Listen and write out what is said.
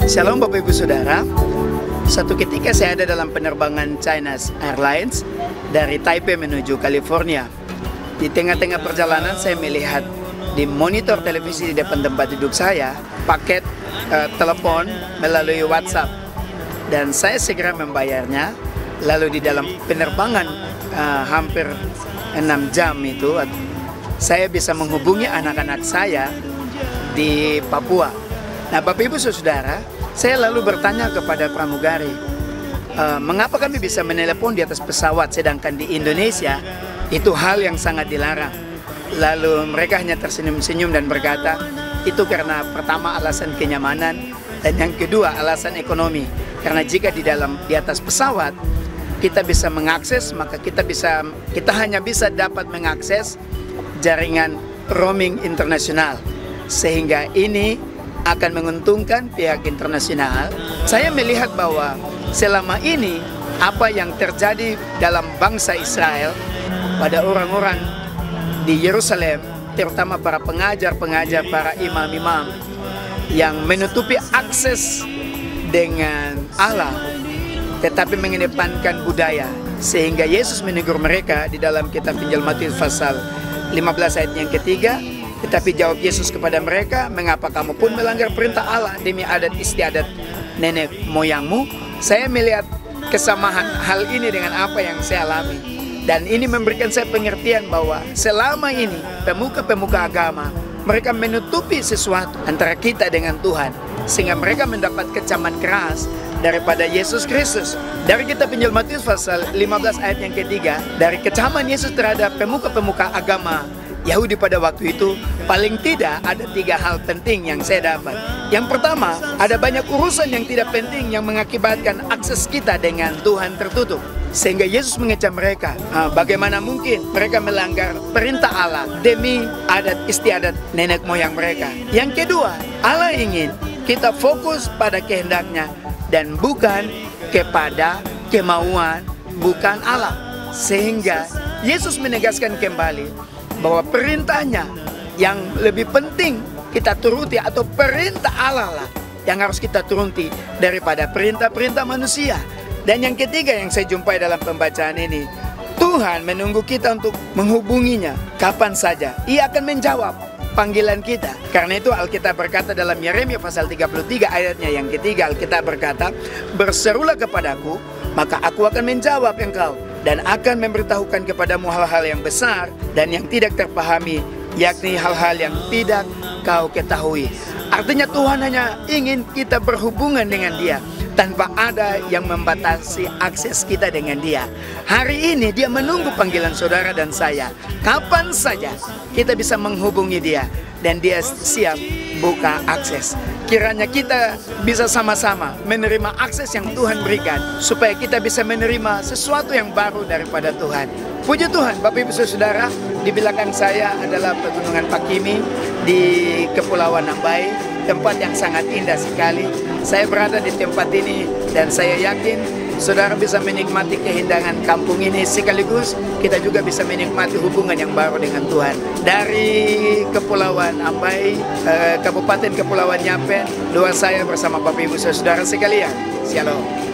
Shalom Bapak Ibu Saudara. Satu ketika saya ada dalam penerbangan China Airlines dari Taipei menuju California. Di tengah-tengah perjalanan saya melihat di monitor televisi di depan tempat duduk saya paket telepon melalui WhatsApp, dan saya segera membayarnya. Lalu di dalam penerbangan hampir 6 jam itu saya bisa menghubungi anak-anak saya di Papua. Nah, Bapak Ibu Saudara, saya lalu bertanya kepada pramugari, mengapa kami bisa menelepon di atas pesawat sedangkan di Indonesia itu hal yang sangat dilarang. Lalu mereka hanya tersenyum-senyum dan berkata, itu karena pertama alasan kenyamanan, dan yang kedua alasan ekonomi. Karena jika di atas pesawat kita bisa mengakses, maka kita hanya bisa dapat mengakses jaringan roaming internasional, sehingga ini akan menguntungkan pihak internasional. Saya melihat bahwa selama ini apa yang terjadi dalam bangsa Israel pada orang-orang di Yerusalem, terutama para pengajar-pengajar, para imam-imam yang menutupi akses dengan Allah, tetapi mengedepankan budaya, sehingga Yesus menegur mereka di dalam kitab Injil Matius pasal 15 ayat yang ketiga. Tetapi jawab Yesus kepada mereka, mengapa kamu pun melanggar perintah Allah demi adat istiadat nenek moyangmu? Saya melihat kesamaan hal ini dengan apa yang saya alami. Dan ini memberikan saya pengertian bahwa selama ini pemuka-pemuka agama, mereka menutupi sesuatu antara kita dengan Tuhan, sehingga mereka mendapat kecaman keras daripada Yesus Kristus. Dari kitab Injil Matius pasal 15 ayat yang ketiga, dari kecaman Yesus terhadap pemuka-pemuka agama Yahudi pada waktu itu, paling tidak ada 3 hal penting yang saya dapat. Yang pertama, ada banyak urusan yang tidak penting yang mengakibatkan akses kita dengan Tuhan tertutup, sehingga Yesus mengecam mereka. Bagaimana mungkin mereka melanggar perintah Allah demi adat istiadat nenek moyang mereka. Yang kedua, Allah ingin kita fokus pada kehendaknya dan bukan kepada kemauan bukan Allah, sehingga Yesus menegaskan kembali bahwa perintahnya yang lebih penting kita turuti, atau perintah Allah lah yang harus kita turuti daripada perintah-perintah manusia. Dan yang ketiga yang saya jumpai dalam pembacaan ini, Tuhan menunggu kita untuk menghubunginya kapan saja. Ia akan menjawab panggilan kita. Karena itu Alkitab berkata dalam Yeremia pasal 33 ayatnya yang ketiga, Alkitab berkata, berserulah kepadaku, maka aku akan menjawab engkau dan akan memberitahukan kepadamu hal-hal yang besar dan yang tidak terpahami, yakni hal-hal yang tidak kau ketahui. Artinya Tuhan hanya ingin kita berhubungan dengan Dia tanpa ada yang membatasi akses kita dengan Dia. Hari ini Dia menunggu panggilan saudara dan saya. Kapan saja kita bisa menghubungi Dia, dan Dia siap buka akses. Kiranya kita bisa sama-sama menerima akses yang Tuhan berikan, supaya kita bisa menerima sesuatu yang baru daripada Tuhan. Puji Tuhan, Bapak Ibu Saudara, di belakang saya adalah Pegunungan Pakimi di Kepulauan Nambai, tempat yang sangat indah sekali. Saya berada di tempat ini dan saya yakin saudara bisa menikmati keindahan kampung ini, sekaligus kita juga bisa menikmati hubungan yang baru dengan Tuhan. Dari Kepulauan Nambai, Kabupaten Kepulauan Yapen, doa saya bersama Bapak Ibu Saudara sekalian. Shalom.